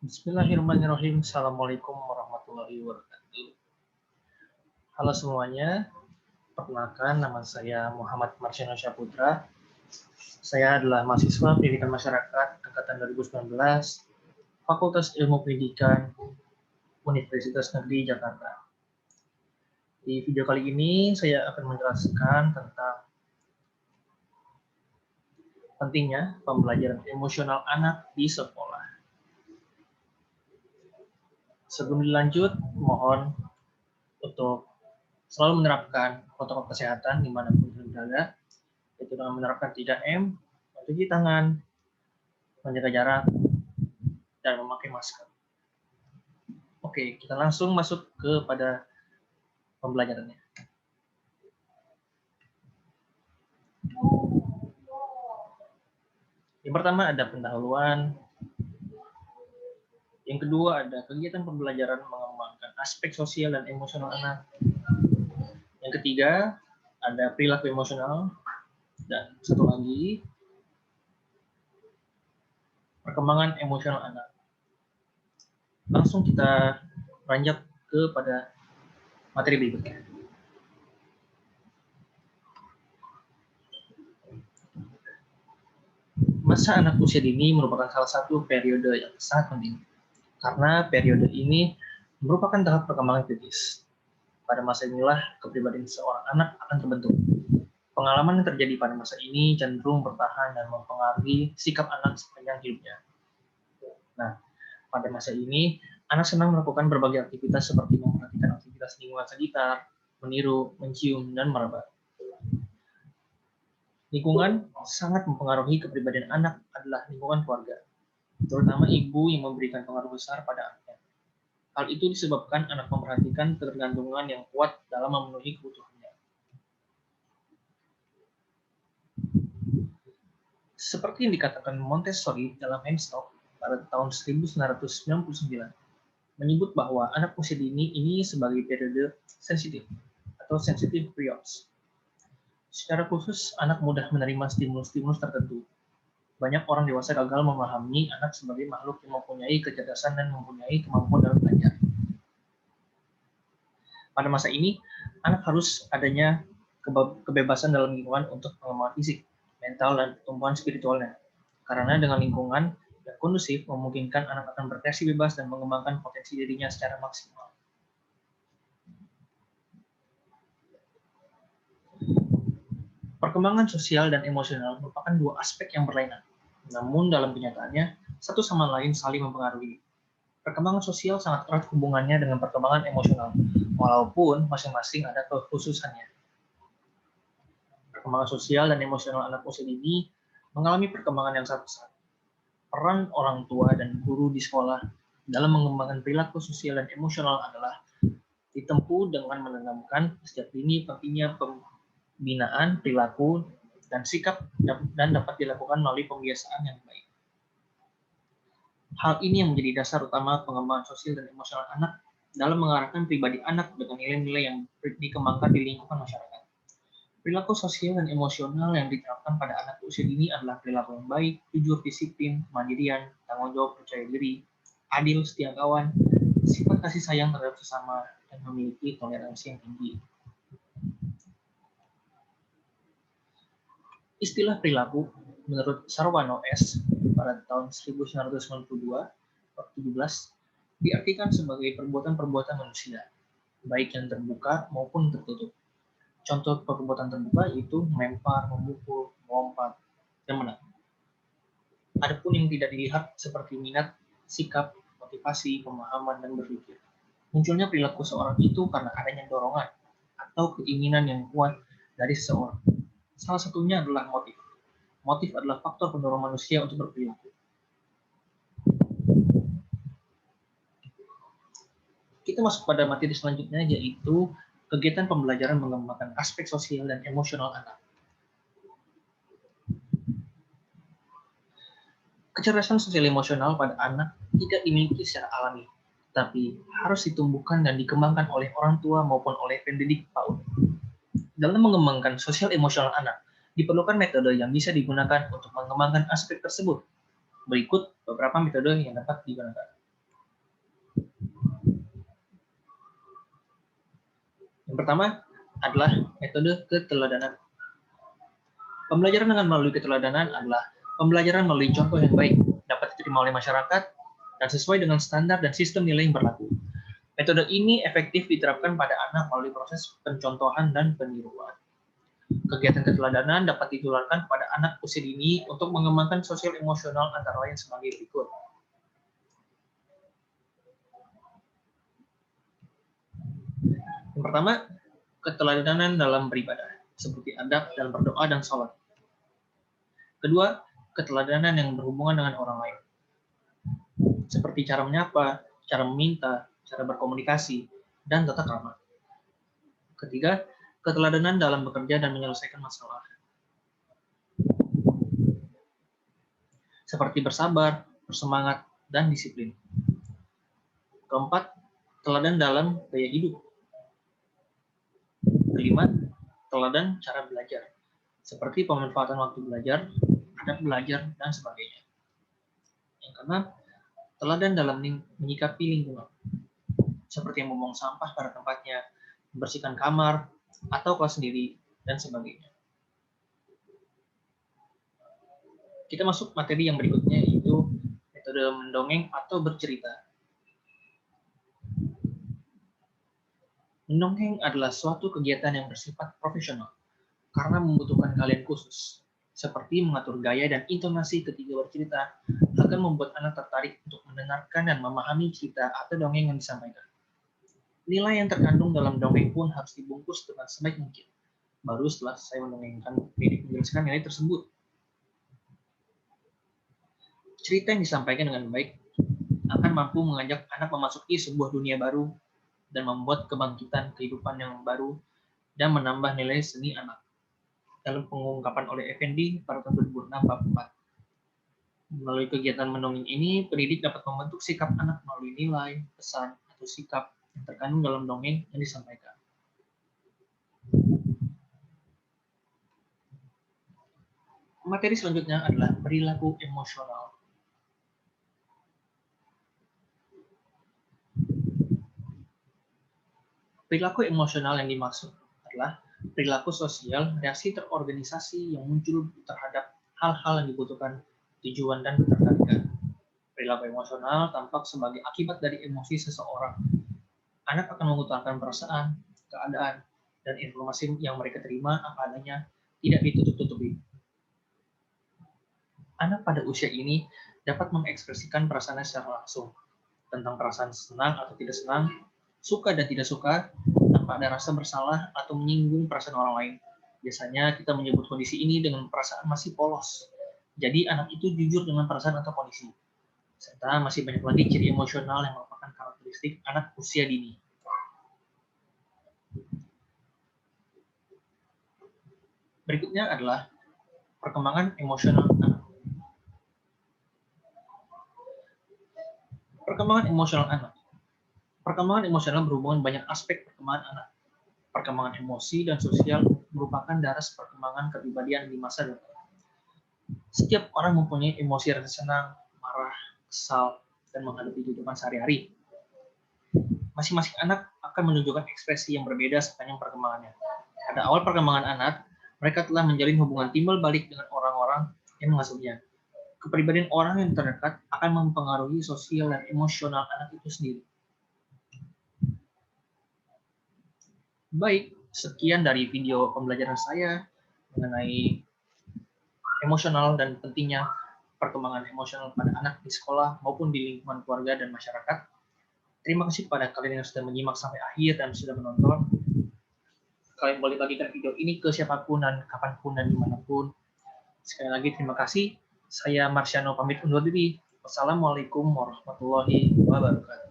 Bismillahirrahmanirrahim. Assalamualaikum warahmatullahi wabarakatuh. Halo semuanya, perkenalkan nama saya Muhammad Marsyano Syaputra. Saya adalah mahasiswa Pendidikan Masyarakat angkatan 2019, Fakultas Ilmu Pendidikan Universitas Negeri Jakarta. Di video kali ini saya akan menjelaskan tentang pentingnya pembelajaran emosional anak di sekolah. Sebelum dilanjut, mohon untuk selalu menerapkan protokol kesehatan dimanapun berada, yaitu dengan menerapkan 3M, mencuci tangan, menjaga jarak, dan memakai masker. Oke, kita langsung masuk kepada pembelajarannya. Yang pertama ada pendahuluan. Yang kedua ada kegiatan pembelajaran mengembangkan aspek sosial dan emosional anak. Yang ketiga ada perilaku emosional. Dan satu lagi, perkembangan emosional anak. Langsung kita beranjak kepada materi berikutnya. Masa anak usia dini merupakan salah satu periode yang sangat penting, karena periode ini merupakan tahap perkembangan kritis. Pada masa inilah kepribadian seorang anak akan terbentuk. Pengalaman yang terjadi pada masa ini cenderung bertahan dan mempengaruhi sikap anak sepanjang hidupnya. Nah, pada masa ini, anak senang melakukan berbagai aktivitas seperti memperhatikan aktivitas lingkungan sekitar, meniru, mencium, dan meraba. Lingkungan sangat mempengaruhi kepribadian anak adalah lingkungan keluarga, terutama ibu yang memberikan pengaruh besar pada anaknya. Hal itu disebabkan anak memperhatikan ketergantungan yang kuat dalam memenuhi kebutuhannya. Seperti yang dikatakan Montessori dalam Hemstock pada tahun 1999, menyebut bahwa anak usia dini ini sebagai periode sensitif atau sensitive periods. Secara khusus, anak mudah menerima stimulus-stimulus tertentu. Banyak orang dewasa gagal memahami anak sebagai makhluk yang mempunyai kecerdasan dan mempunyai kemampuan dalam belajar. Pada masa ini, anak harus adanya kebebasan dalam lingkungan untuk pengembangan fisik, mental, dan pertumbuhan spiritualnya. Karena dengan lingkungan yang kondusif memungkinkan anak akan berkreasi bebas dan mengembangkan potensi dirinya secara maksimal. Perkembangan sosial dan emosional merupakan dua aspek yang berlainan. Namun dalam kenyataannya, satu sama lain saling mempengaruhi. Perkembangan sosial sangat erat hubungannya dengan perkembangan emosional, walaupun masing-masing ada kekhususannya. Perkembangan sosial dan emosional anak usia dini mengalami perkembangan yang sangat besar. Peran orang tua dan guru di sekolah dalam mengembangkan perilaku sosial dan emosional adalah ditempuh dengan menanamkan sejak dini pentingnya pembinaan perilaku dan sikap dan dapat dilakukan melalui pembiasaan yang baik. Hal ini yang menjadi dasar utama pengembangan sosial dan emosional anak dalam mengarahkan pribadi anak dengan nilai-nilai yang dikembangkan di lingkungan masyarakat. Perilaku sosial dan emosional yang diterapkan pada anak usia dini adalah perilaku yang baik, jujur, disiplin, kemandirian, tanggung jawab, percaya diri, adil, setia kawan, sifat kasih sayang terhadap sesama, dan memiliki toleransi yang tinggi. Istilah perilaku menurut Sarwano S. pada tahun 1992 17 diartikan sebagai perbuatan-perbuatan manusia, baik yang terbuka maupun tertutup. Contoh perbuatan terbuka itu melempar, memukul, melompat, dan menang. Adapun yang tidak dilihat seperti minat, sikap, motivasi, pemahaman, dan berpikir. Munculnya perilaku seorang itu karena adanya dorongan atau keinginan yang kuat dari seseorang. Salah satunya adalah motif. Motif adalah faktor pendorong manusia untuk berperilaku. Kita masuk pada materi selanjutnya, yaitu kegiatan pembelajaran mengembangkan aspek sosial dan emosional anak. Kecerdasan sosial emosional pada anak tidak dimiliki secara alami, tapi harus ditumbuhkan dan dikembangkan oleh orang tua maupun oleh pendidik PAUD. Dalam mengembangkan sosial emosional anak, diperlukan metode yang bisa digunakan untuk mengembangkan aspek tersebut. Berikut beberapa metode yang dapat digunakan. Yang pertama adalah metode keteladanan. Pembelajaran dengan melalui keteladanan adalah pembelajaran melalui contoh yang baik, dapat diterima oleh masyarakat, dan sesuai dengan standar dan sistem nilai yang berlaku. Metode ini efektif diterapkan pada anak melalui proses pencontohan dan peniruan. Kegiatan keteladanan dapat ditularkan kepada anak usia dini untuk mengembangkan sosial emosional antara lain sebagai berikut. Yang pertama, keteladanan dalam beribadah, seperti adab dalam berdoa dan sholat. Kedua, keteladanan yang berhubungan dengan orang lain, seperti cara menyapa, cara meminta, cara berkomunikasi, dan tata krama. Ketiga, keteladanan dalam bekerja dan menyelesaikan masalah, seperti bersabar, bersemangat, dan disiplin. Keempat, teladan dalam gaya hidup. Kelima, teladan cara belajar, seperti pemanfaatan waktu belajar, adab belajar, dan sebagainya. Yang keenam, teladan dalam menyikapi lingkungan, seperti membuang sampah pada tempatnya, membersihkan kamar, atau kelas sendiri, dan sebagainya. Kita masuk materi yang berikutnya, yaitu metode mendongeng atau bercerita. Mendongeng adalah suatu kegiatan yang bersifat profesional, karena membutuhkan keahlian khusus, seperti mengatur gaya dan intonasi ketika bercerita, akan membuat anak tertarik untuk mendengarkan dan memahami cerita atau dongeng yang disampaikan. Nilai yang terkandung dalam dongeng pun harus dibungkus dengan sebaik mungkin. Baru setelah saya menjelaskan nilai tersebut. Cerita yang disampaikan dengan baik akan mampu mengajak anak memasuki sebuah dunia baru dan membuat kebangkitan kehidupan yang baru dan menambah nilai seni anak. Dalam pengungkapan oleh Effendi pada tahun 2006 bab 4. Melalui kegiatan mendongeng ini, pendidik dapat membentuk sikap anak melalui nilai, pesan, atau sikap yang terkandung dalam dongeng yang disampaikan. Materi selanjutnya adalah perilaku emosional. Perilaku emosional yang dimaksud adalah perilaku sosial, reaksi terorganisasi yang muncul terhadap hal-hal yang dibutuhkan, tujuan, dan ketertarikan. Perilaku emosional tampak sebagai akibat dari emosi seseorang. Anak akan mengutarakan perasaan, keadaan, dan informasi yang mereka terima apa adanya, tidak ditutup-tutupi. Anak pada usia ini dapat mengekspresikan perasaannya secara langsung, tentang perasaan senang atau tidak senang, suka dan tidak suka, tanpa ada rasa bersalah atau menyinggung perasaan orang lain. Biasanya kita menyebut kondisi ini dengan perasaan masih polos. Jadi anak itu jujur dengan perasaan atau kondisi. Serta masih banyak lagi ciri emosional yang merupakan karakteristik anak usia dini. Berikutnya adalah perkembangan emosional anak. Perkembangan emosional anak. Perkembangan emosional berhubungan banyak aspek perkembangan anak. Perkembangan emosi dan sosial merupakan daras perkembangan kepribadian di masa depan. Setiap orang mempunyai emosi rasa senang, marah, kesal, dan menghadapi kehidupan sehari-hari. Masing-masing anak akan menunjukkan ekspresi yang berbeda sepanjang perkembangannya. Pada awal perkembangan anak, mereka telah menjalin hubungan timbal balik dengan orang-orang yang mengasuhnya. Kepribadian orang yang terdekat akan mempengaruhi sosial dan emosional anak itu sendiri. Baik, sekian dari video pembelajaran saya mengenai emosional dan pentingnya perkembangan emosional pada anak di sekolah maupun di lingkungan keluarga dan masyarakat. Terima kasih kepada kalian yang sudah menyimak sampai akhir dan sudah menonton. Kalian boleh bagikan video ini ke siapapun dan kapanpun dan dimanapun. Sekali lagi terima kasih. Saya Marciano pamit undur diri. Wassalamualaikum warahmatullahi wabarakatuh.